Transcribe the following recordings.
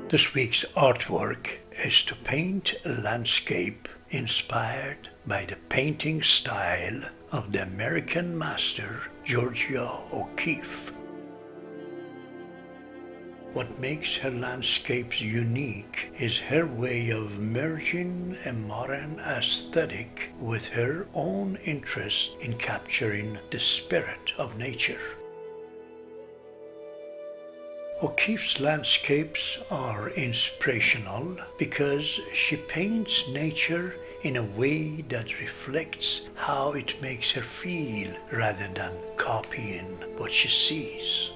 This week's artwork is to paint a landscape inspired by the painting style of the American master George O'Keeffe. What makes her landscapes unique is her way of merging a modern aesthetic with her own interest in capturing the spirit of nature. O'Keeffe's landscapes are inspirational because she paints nature in a way that reflects how it makes her feel rather than copying what she sees.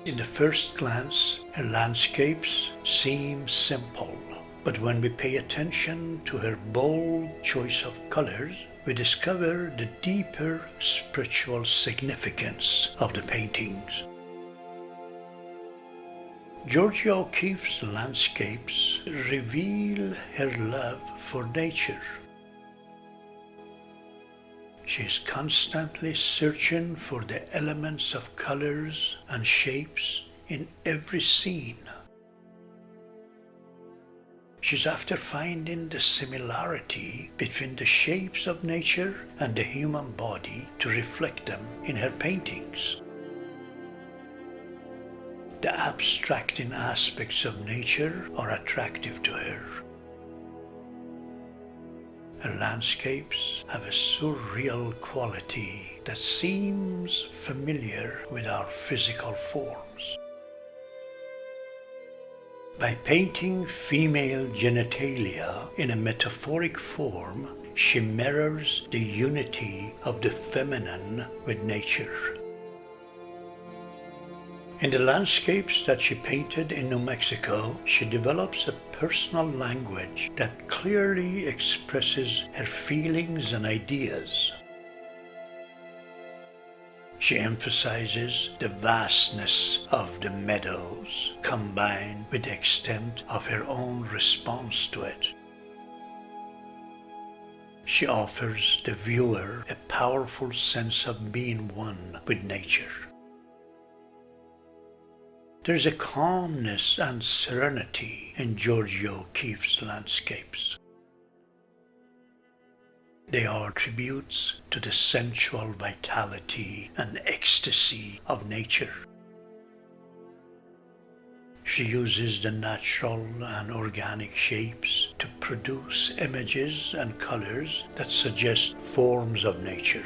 In the first glance, her landscapes seem simple, but when we pay attention to her bold choice of colors, we discover the deeper spiritual significance of the paintings. George O'Keeffe's landscapes reveal her love for nature. She is constantly searching for the elements of colors and shapes in every scene. She's after finding the similarity between the shapes of nature and the human body to reflect them in her paintings. The abstracting aspects of nature are attractive to her. Her landscapes have a surreal quality that seems familiar with our physical forms. By painting female genitalia in a metaphoric form, she mirrors the unity of the feminine with nature. In the landscapes that she painted in New Mexico, she develops a personal language that clearly expresses her feelings and ideas. She emphasizes the vastness of the meadows combined with the extent of her own response to it. She offers the viewer a powerful sense of being one with nature. There's a calmness and serenity in George O'Keeffe's landscapes. They are tributes to the sensual vitality and ecstasy of nature. She uses the natural and organic shapes to produce images and colors that suggest forms of nature.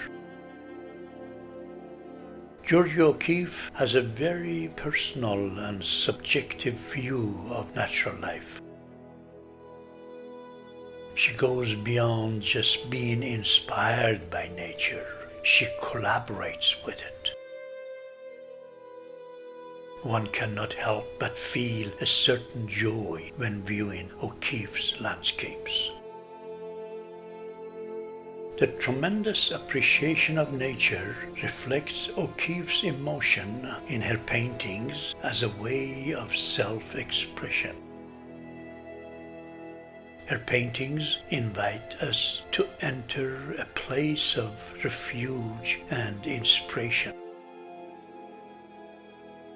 George O'Keeffe has a very personal and subjective view of natural life. She goes beyond just being inspired by nature. She collaborates with it. One cannot help but feel a certain joy when viewing O'Keeffe's landscapes. The tremendous appreciation of nature reflects O'Keeffe's emotion in her paintings as a way of self-expression. Her paintings invite us to enter a place of refuge and inspiration.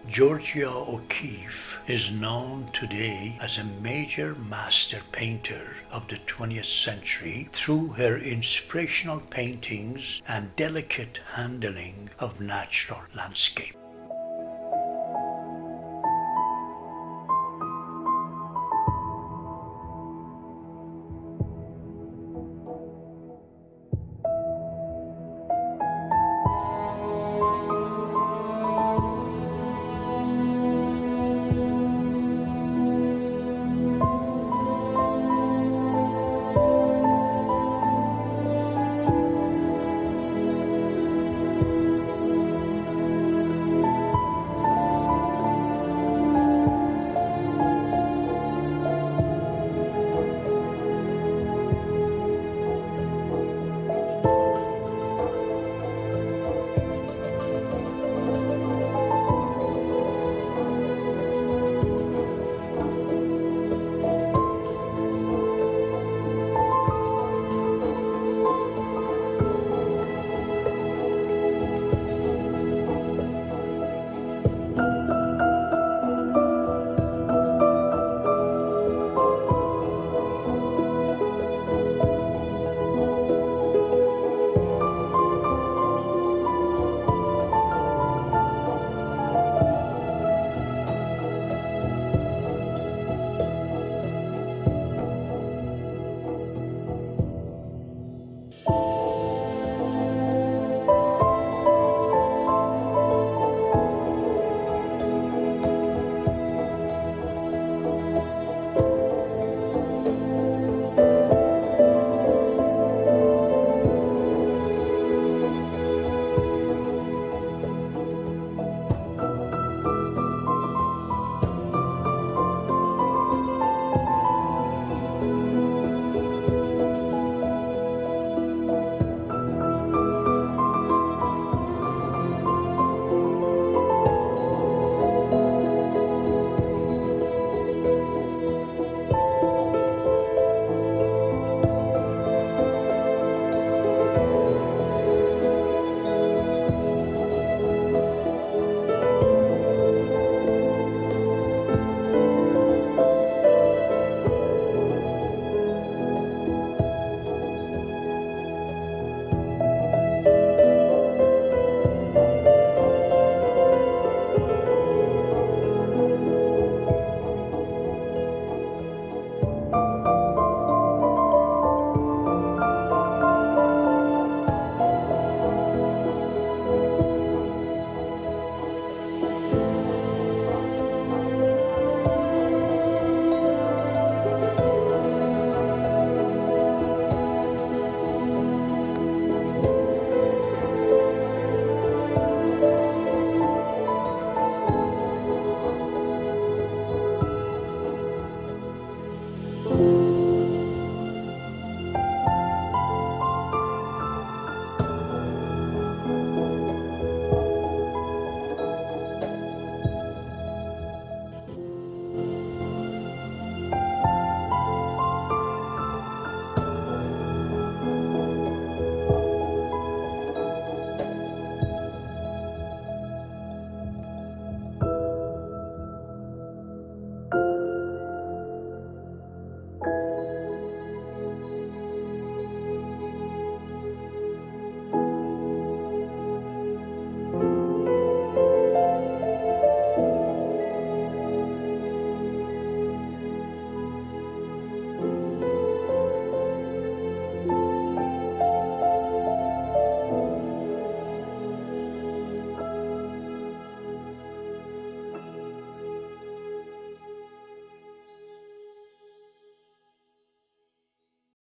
George O'Keeffe is known today as a major master painter of the 20th century through her inspirational paintings and delicate handling of natural landscape.